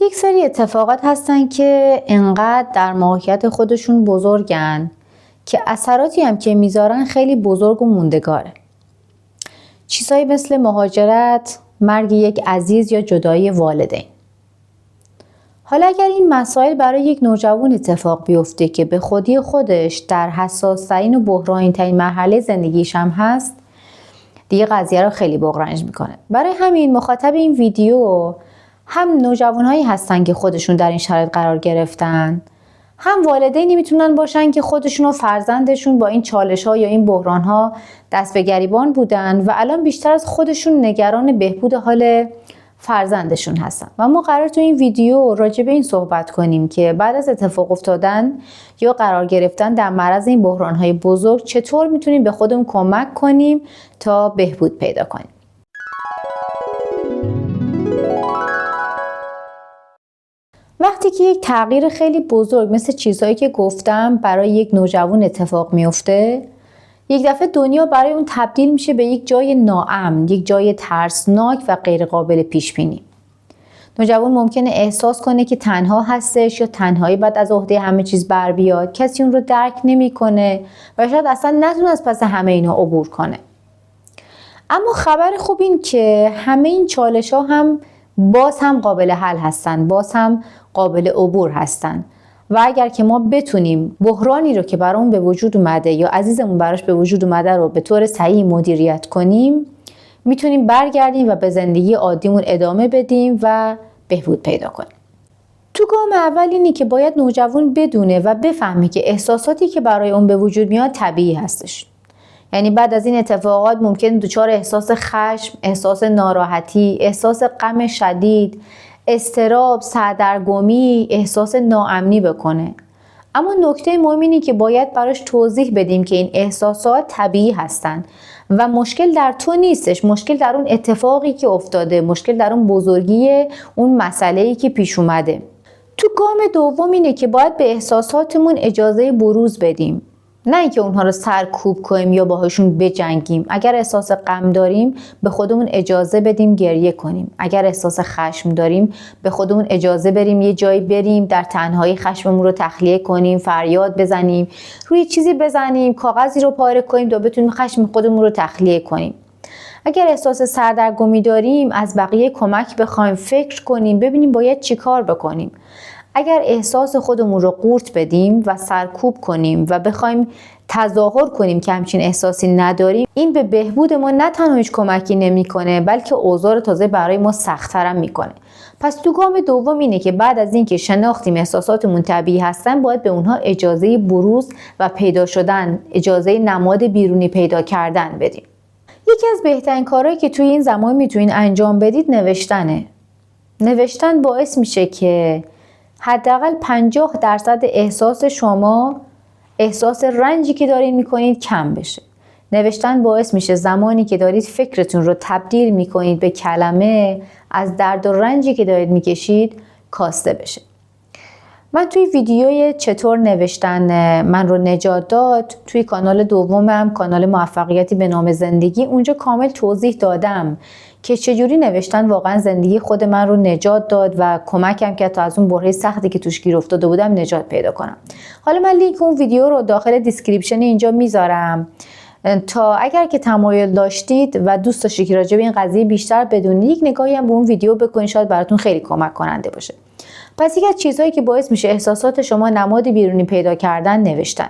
یک سری اتفاقات هستن که انقدر در ماهیت خودشون بزرگن که اثراتی هم که میذارن خیلی بزرگ و موندگاره. چیزهایی مثل مهاجرت، مرگ یک عزیز یا جدایی والدین. حالا اگر این مسائل برای یک نوجوان اتفاق بیفته که به خودی خودش در حساس‌ترین و بحرانی‌ترین مرحله زندگیش هم هست، دیگه قضیه رو خیلی بغرنج میکنه. برای همین مخاطب این ویدیو هم نوجوانهایی هستن که خودشون در این شرایط قرار گرفتن، هم والدینی میتونن باشن که خودشون و فرزندشون با این چالش‌ها یا این بحران‌ها دست به گریبان بودن و الان بیشتر از خودشون نگران بهبود حال فرزندشون هستن. و ما قرار تو این ویدیو راجع به این صحبت کنیم که بعد از اتفاق افتادن یا قرار گرفتن در معرض این بحران‌های بزرگ چطور میتونیم به خودمون کمک کنیم تا بهبود پیدا کنیم. وقتی که یک تغییر خیلی بزرگ مثل چیزهایی که گفتم برای یک نوجوان اتفاق میفته، یک دفعه دنیا برای اون تبدیل میشه به یک جای ناامن، یک جای ترسناک و غیر قابل پیش بینی. نوجوان ممکنه احساس کنه که تنها هستش یا تنهایی بعد از عهده همه چیز بر بیاد، کسی اون رو درک نمیکنه و شاید اصلا نتونه از پس همه اینا عبور کنه. اما خبر خوب این که همه این چالش‌ها هم باز هم قابل حل هستن، باز هم قابل عبور هستن و اگر که ما بتونیم بحرانی رو که برامون به وجود اومده یا عزیزمون براش به وجود اومده رو به طور صحیح مدیریت کنیم، میتونیم برگردیم و به زندگی عادیمون ادامه بدیم و بهبود پیدا کنیم. تو گام اول اینی که باید نوجوان بدونه و بفهمه که احساساتی که برای اون به وجود میاد طبیعی هستش. یعنی بعد از این اتفاقات ممکن دچار احساس خشم، احساس ناراحتی، احساس غم شدید، اضطراب، سردرگمی، احساس ناامنی بکنه. اما نکته مهم اینه که باید براش توضیح بدیم که این احساسات طبیعی هستن و مشکل در تو نیستش، مشکل در اون اتفاقی که افتاده، مشکل در اون بزرگی اون مسئله‌ای که پیش اومده. تو گام دوم اینه که باید به احساساتمون اجازه بروز بدیم. نه اینکه اونها رو سرکوب کنیم یا باهاشون بجنگیم. اگر احساس غم داریم به خودمون اجازه بدیم گریه کنیم. اگر احساس خشم داریم به خودمون اجازه بریم یه جایی بریم در تنهایی خشممون رو تخلیه کنیم، فریاد بزنیم، روی چیزی بزنیم، کاغذی رو پاره کنیم تا بتونیم خشم خودمون رو تخلیه کنیم. اگر احساس سردرگمی داریم از بقیه کمک بخوایم، فکر کنیم، ببینیم باید چی کار بکنیم. اگر احساس خودمون رو قورت بدیم و سرکوب کنیم و بخوایم تظاهر کنیم که همچین احساسی نداریم، این به بهبود ما نه تنها هیچ کمکی نمیکنه بلکه اوضاع رو تازه برای ما سخت‌تر هم میکنه. پس تو گام دوم اینه که بعد از اینکه شناختیم احساساتمون طبیعی هستن، باید به اونها اجازه بروز و پیدا شدن، اجازه نماد بیرونی پیدا کردن بدیم. یکی از بهترین کارهایی که توی این زمان میتونین انجام بدید نوشتنه. نوشتن باعث میشه که حداقل 50% احساس شما، احساس رنجی که دارین میکنید کم بشه. نوشتن باعث میشه زمانی که دارید فکرتون رو تبدیل میکنید به کلمه، از درد و رنجی که دارید میکشید کاسته بشه. من توی ویدیوی چطور نوشتن من رو نجات داد توی کانال دومم، کانال موفقیتی به نام زندگی، اونجا کامل توضیح دادم که چجوری نوشتن واقعا زندگی خود من رو نجات داد و کمکم کرد تا از اون بحران سختی که توش گیر افتاده بودم نجات پیدا کنم. حالا من لینک اون ویدیو رو داخل دیسکریپشن اینجا میذارم تا اگر که تمایل داشتید و دوست داشتید که راجع به این قضیه بیشتر بدونید، یک نگاهی هم به اون ویدیو بکنید، شاید براتون خیلی کمک کننده باشه. پس یک از چیزهایی که باعث میشه احساسات شما نماد بیرونی پیدا کردن نوشتن.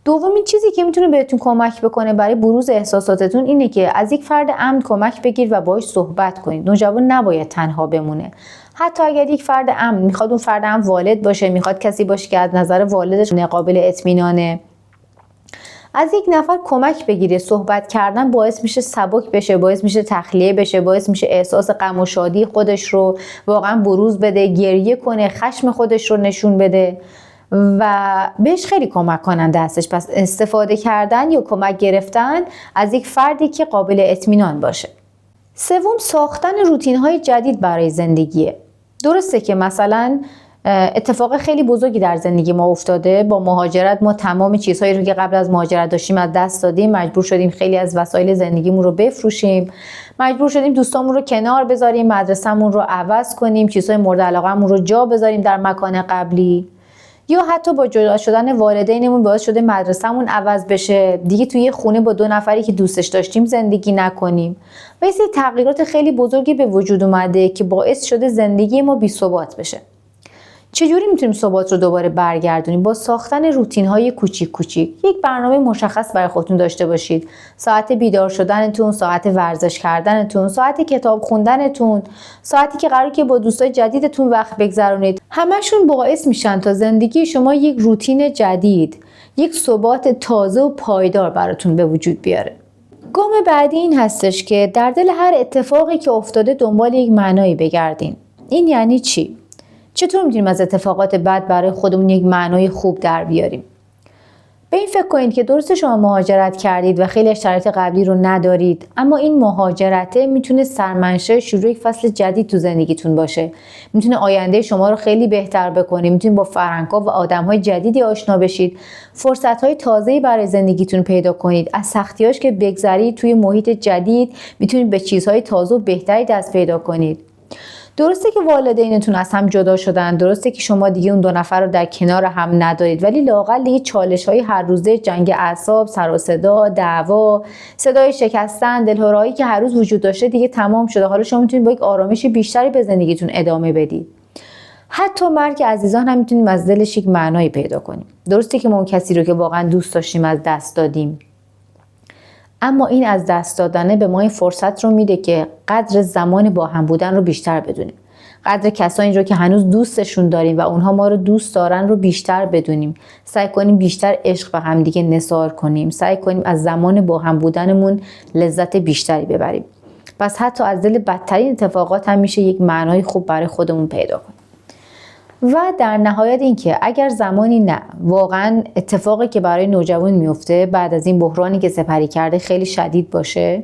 دومین چیزی که میتونه بهتون کمک بکنه برای بروز احساساتتون اینه که از یک فرد امن کمک بگیرید و باهاش صحبت کنید. نوجوان نباید تنها بمونه. حتی اگر یک فرد امن میخواد اون فرد امن والد باشه، میخواد کسی باشه که از نظر والدش قابل اطمینانه، از یک نفر کمک بگیره. صحبت کردن باعث میشه سبک بشه، باعث میشه تخلیه بشه، باعث میشه احساس غم و شادی خودش رو واقعا بروز بده، گریه کنه، خشم خودش رو نشون بده و بهش خیلی کمک کننده هستش. پس استفاده کردن یا کمک گرفتن از یک فردی که قابل اطمینان باشه. سوم، ساختن روتین های جدید برای زندگیه. درسته که مثلا اتفاق خیلی بزرگی در زندگی ما افتاده. با مهاجرت ما تمام چیزهایی رو که قبل از مهاجرت داشتیم از دست دادیم. مجبور شدیم خیلی از وسایل زندگیمون رو بفروشیم. مجبور شدیم دوستامون رو کنار بذاریم، مدرسه‌مون رو عوض کنیم، چیزهای مورد علاقه‌مون رو جا بذاریم در مکان قبلی. یا حتی با جدا شدن والدینمون باعث شده مدرسه‌مون عوض بشه، دیگه توی خونه با 2 نفری که دوستش داشتیم زندگی نکنیم. و یه سری تغییرات خیلی بزرگی به وجود اومده که باعث شده زندگی ما بی‌ثبات بشه. چجوری میتونیم ثبات رو دوباره برگردونیم؟ با ساختن روتین‌های کوچیک کوچیک. یک برنامه مشخص برای خودتون داشته باشید. ساعت بیدار شدنتون، ساعت ورزش کردنتون، ساعت کتاب خوندنتون، ساعتی که قراره که با دوستای جدیدتون وقت بگذرونید. همشون باعث میشن تا زندگی شما یک روتین جدید، یک ثبات تازه و پایدار براتون به وجود بیاره. گام بعدی این هستش که در دل هر اتفاقی که افتاده دنبال یک معنایی بگردین. این یعنی چی؟ چطور میتونیم از اتفاقات بد برای خودمون یک معنای خوب در بیاریم؟ به این فکر کنید که درسته شما مهاجرت کردید و خیلی شرایط قبلی رو ندارید، اما این مهاجرته میتونه سرمنشأ شروع یک فصل جدید تو زندگیتون باشه. میتونه آینده شما رو خیلی بهتر بکنه. میتونید با فرهنگ‌ها و آدم‌های جدیدی آشنا بشید. فرصت‌های تازه‌ای برای زندگیتون پیدا کنید. از سختی‌هاش که بگذرید توی محیط جدید میتونید به چیزهای تازه و بهتری دست پیدا کنید. درسته که والدینتون از هم جدا شدن، درسته که شما دیگه اون 2 نفر رو در کنار هم ندارید، ولی لااقل دیگه چالش‌های هر روزه، جنگ اعصاب، سر و صدا، دعوا، صدای شکستن، دلهرهایی که هر روز وجود داشته دیگه تمام شده. حالا شما میتونید با یک آرامش بیشتری به زندگیتون ادامه بدید. حتی مرگ عزیزان هم میتونیم از دلش یک معنایی پیدا کنیم. درسته که ما اون کسی رو که واقعا دوست داشتیم از دست دادیم، اما این از دست دادنه به ما این فرصت رو میده که قدر زمان با هم بودن رو بیشتر بدونیم. قدر کسایی رو که هنوز دوستشون داریم و اونها ما رو دوست دارن رو بیشتر بدونیم. سعی کنیم بیشتر عشق به هم دیگه نثار کنیم. سعی کنیم از زمان با هم بودنمون لذت بیشتری ببریم. پس حتی از دل بدترین اتفاقات هم میشه یک معنای خوب برای خودمون پیدا کنیم. و در نهایت این که اگر زمانی نه واقعا اتفاقی که برای نوجوان میفته بعد از این بحرانی که سپری کرده خیلی شدید باشه،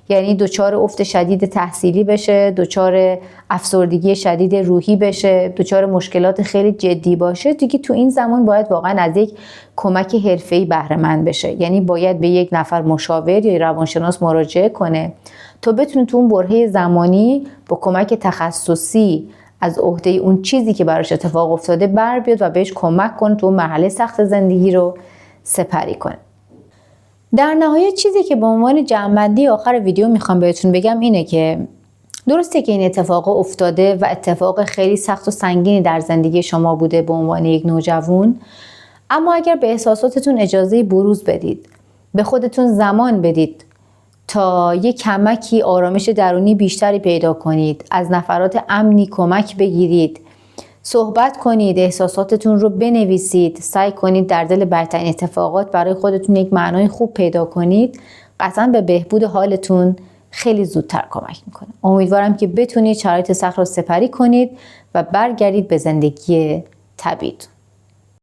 یعنی دچار افت شدید تحصیلی بشه، دچار افسردگی شدید روحی بشه، دچار مشکلات خیلی جدی باشه، دیگه تو این زمان باید واقعا از یک کمک حرفه‌ای بهره مند بشه. یعنی باید به یک نفر مشاور یا روانشناس مراجعه کنه تا بتونه تو اون برهه زمانی با کمک تخصصی از عهده اون چیزی که براش اتفاق افتاده بر بیاد و بهش کمک کنه تو مرحله سخت زندگی رو سپری کنه. در نهایت چیزی که به عنوان جمع‌بندی آخر ویدیو میخوام بهتون بگم اینه که درسته که این اتفاق افتاده و اتفاق خیلی سخت و سنگینی در زندگی شما بوده به عنوان یک نوجوان، اما اگر به احساساتتون اجازه بروز بدید، به خودتون زمان بدید تا یک کمکی آرامش درونی بیشتری پیدا کنید، از نفرات امنی کمک بگیرید، صحبت کنید، احساساتتون رو بنویسید، سعی کنید در دل بدترین اتفاقات برای خودتون یک معنای خوب پیدا کنید، قطعاً به بهبود حالتون خیلی زودتر کمک میکنه. امیدوارم که بتونید شرایط سخت رو سپری کنید و برگردید به زندگی طبیعی.